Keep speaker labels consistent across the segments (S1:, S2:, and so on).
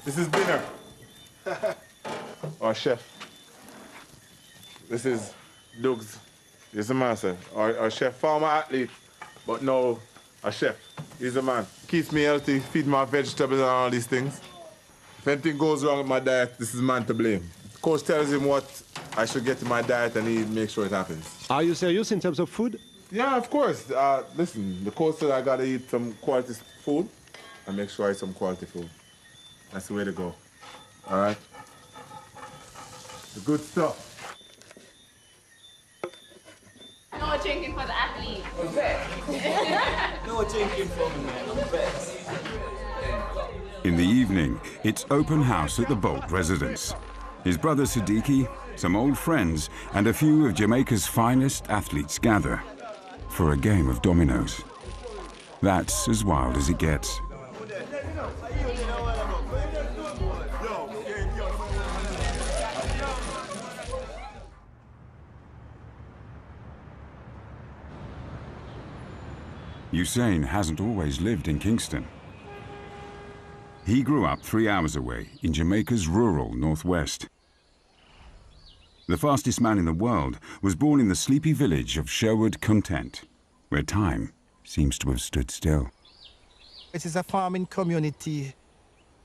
S1: This is dinner. Our chef. This is Doug's. He's the master. Our chef, former athlete, but now a chef. He's the man. Keeps me healthy, feed my vegetables and all these things. If anything goes wrong with my diet, this is man to blame. Coach tells him what I should get in my diet and he makes sure it happens.
S2: Are you serious in terms of food?
S1: Yeah, of course. Listen, the coach said I gotta eat some quality food and make sure I eat some quality food. That's the way to go. All right? The good stuff.
S3: No drinking for the athlete.
S4: No drinking for me, man. I'm best.
S5: In the evening, it's open house at the Bolt residence. His brother Siddiqui, some old friends, and a few of Jamaica's finest athletes gather for a game of dominoes. That's as wild as it gets. Usain hasn't always lived in Kingston. He grew up 3 hours away in Jamaica's rural northwest. The fastest man in the world was born in the sleepy village of Sherwood Content, where time seems to have stood still.
S6: It is a farming community.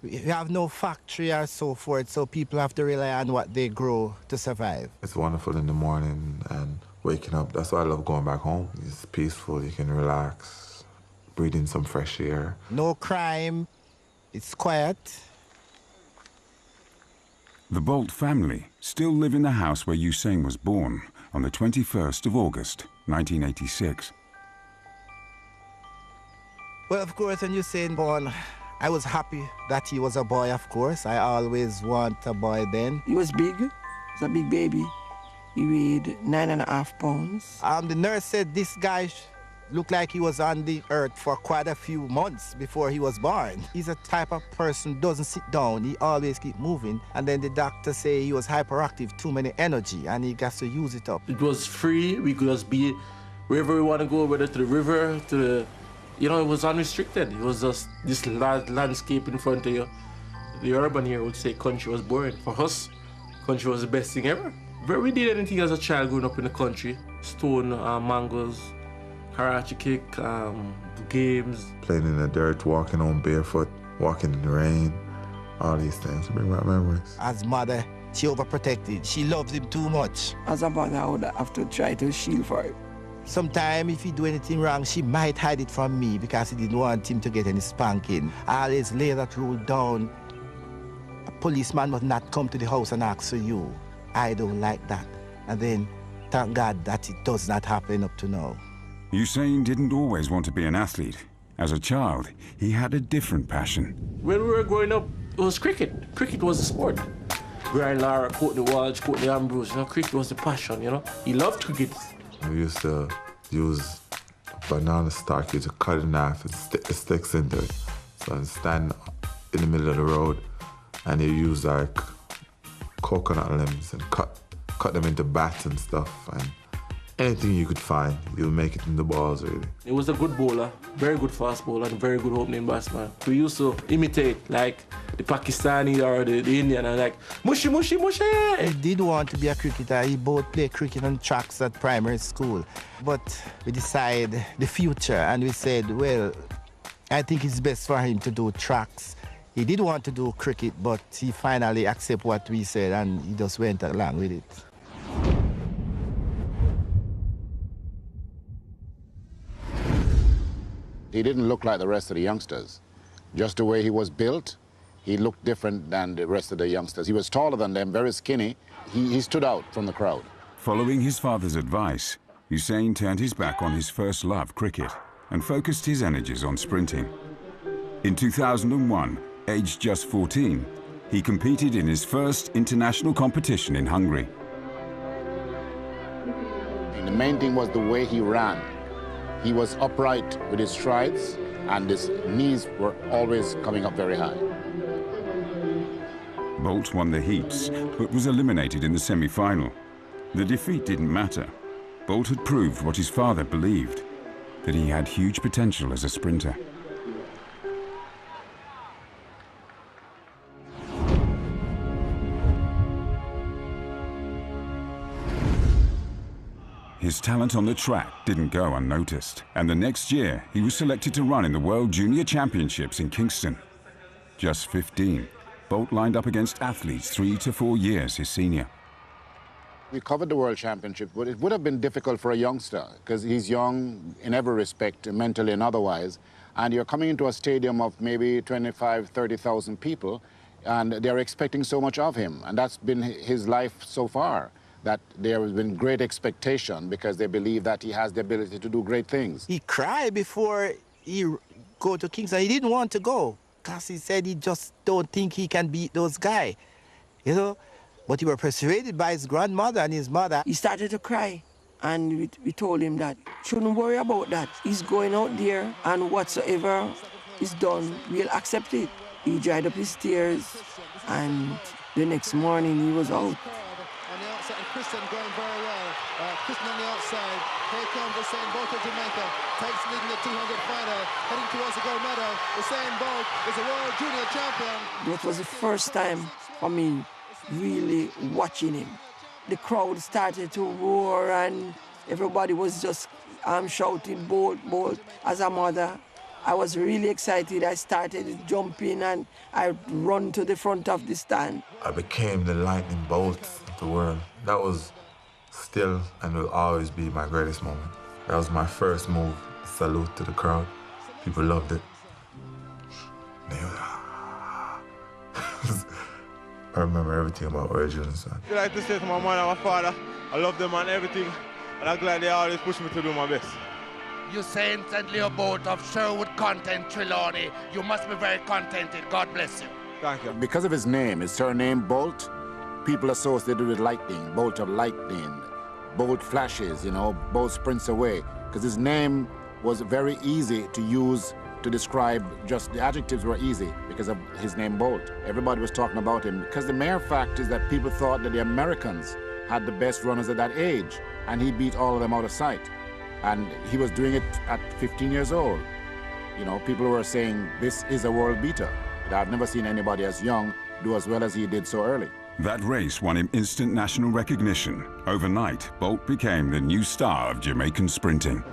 S6: We have no factory or so forth, so people have to rely on what they grow to survive.
S1: It's wonderful in the morning and waking up. That's why I love going back home. It's peaceful, you can relax, breathe in some fresh air.
S6: No crime, it's quiet.
S5: The Bolt family still live in the house where Usain was born on the 21st of August, 1986.
S6: Well, of course, when Usain born, I was happy that he was a boy, of course. I always want a boy then.
S7: He was big. He was a big baby. He weighed 9.5 pounds.
S6: The nurse said this guy looked like he was on the earth for quite a few months before he was born. He's a type of person who doesn't sit down. He always keep moving. And then the doctor say he was hyperactive, too many energy, and he got to use it up.
S4: It was free. We could just be wherever we want to go, whether to the river, to the... You know, it was unrestricted. It was just this landscape in front of you. The urban here would say country was boring. For us, country was the best thing ever. Where we did anything as a child growing up in the country, stone, mangoes, karate kick, games.
S1: Playing in the dirt, walking on barefoot, walking in the rain, all these things bring back memories.
S6: As mother, she overprotected. She loves him too much.
S7: As a mother, I would have to try to shield for him.
S6: Sometimes if he do anything wrong, she might hide it from me because he didn't want him to get any spanking. I always lay that rule down. A policeman must not come to the house and ask for you. I don't like that. And then, thank God that it does not happen up to now.
S5: Usain didn't always want to be an athlete. As a child, he had a different passion.
S4: When we were growing up, it was cricket. Cricket was the sport. Brian Lara, Courtney Walsh, Courtney Ambrose, you know, cricket was the passion, you know. He loved cricket.
S1: We used to use banana stock to cut it in half and stick the sticks into it. So I'd stand in the middle of the road and you use like coconut limbs and cut them into bats and stuff. And anything you could find, you'll make it in the balls, really.
S4: He was a good bowler, very good fast bowler, and very good opening batsman. We used to imitate, like, the Pakistani or the Indian, and like, mushy, mushy, mushy!
S6: He did want to be a cricketer. He both played cricket on tracks at primary school. But we decided the future, and we said, well, I think it's best for him to do tracks. He did want to do cricket, but he finally accepted what we said, and he just went along with it.
S8: He didn't look like the rest of the youngsters. Just the way he was built, he looked different than the rest of the youngsters. He was taller than them, very skinny. He stood out from the crowd.
S5: Following his father's advice, Usain turned his back on his first love, cricket, and focused his energies on sprinting. In 2001, aged just 14, he competed in his first international competition in Hungary.
S8: And the main thing was the way he ran. He was upright with his strides, and his knees were always coming up very high.
S5: Bolt won the heats, but was eliminated in the semi-final. The defeat didn't matter. Bolt had proved what his father believed, that he had huge potential as a sprinter. his talent on the track didn't go unnoticed, and the next year he was selected to run in the World Junior Championships in Kingston. Just 15, Bolt lined up against athletes 3 to 4 years his senior.
S8: We covered the World Championship, but it would have been difficult for a youngster because he's young in every respect, mentally and otherwise, and you're coming into a stadium of maybe 25, 30,000 people, and they're expecting so much of him, and that's been his life so far, that there has been great expectation because they believe that he has the ability to do great things.
S6: He cried before he go to Kingston. He didn't want to go because he said he just don't think he can beat those guys, you know? But he was persuaded by his grandmother and his mother.
S7: He started to cry, and we told him that shouldn't worry about that. He's going out there, and whatsoever is done, we'll accept it. He dried up his tears, and the next morning he was out.
S2: On the outside, and Christian going very well. Christian on the outside. Here comes Usain Bolt of Jamaica. Takes leading the 200 fighter, heading towards the gold medal. Usain Bolt is a world junior champion.
S7: That was the first time for me really watching him. The crowd started to roar, and everybody was just shouting, Bolt, Bolt. As a mother, I was really excited. I started jumping, and I run to the front of the stand.
S9: I became the lightning bolt of the world. That was still and will always be my greatest moment. That was my first move. Salute to the crowd. People loved it. I remember everything about origin and son.
S1: I like to say to my mother and my father, I love them and everything, and I'm glad they always push me to do my best.
S10: Usain and Leo Bolt of Sherwood Content Trelawney, you must be very contented. God bless you.
S8: Thank you. Because of his name, his surname Bolt, people associate it with lightning, Bolt of lightning, Bolt flashes, you know, Bolt sprints away. Because his name was very easy to use to describe, just the adjectives were easy because of his name Bolt. Everybody was talking about him because the mere fact is that people thought that the Americans had the best runners at that age, and he beat all of them out of sight. And he was doing it at 15 years old. You know, people were saying, this is a world beater. I've never seen anybody as young do as well as he did so early.
S5: That race won him instant national recognition. Overnight, Bolt became the new star of Jamaican sprinting.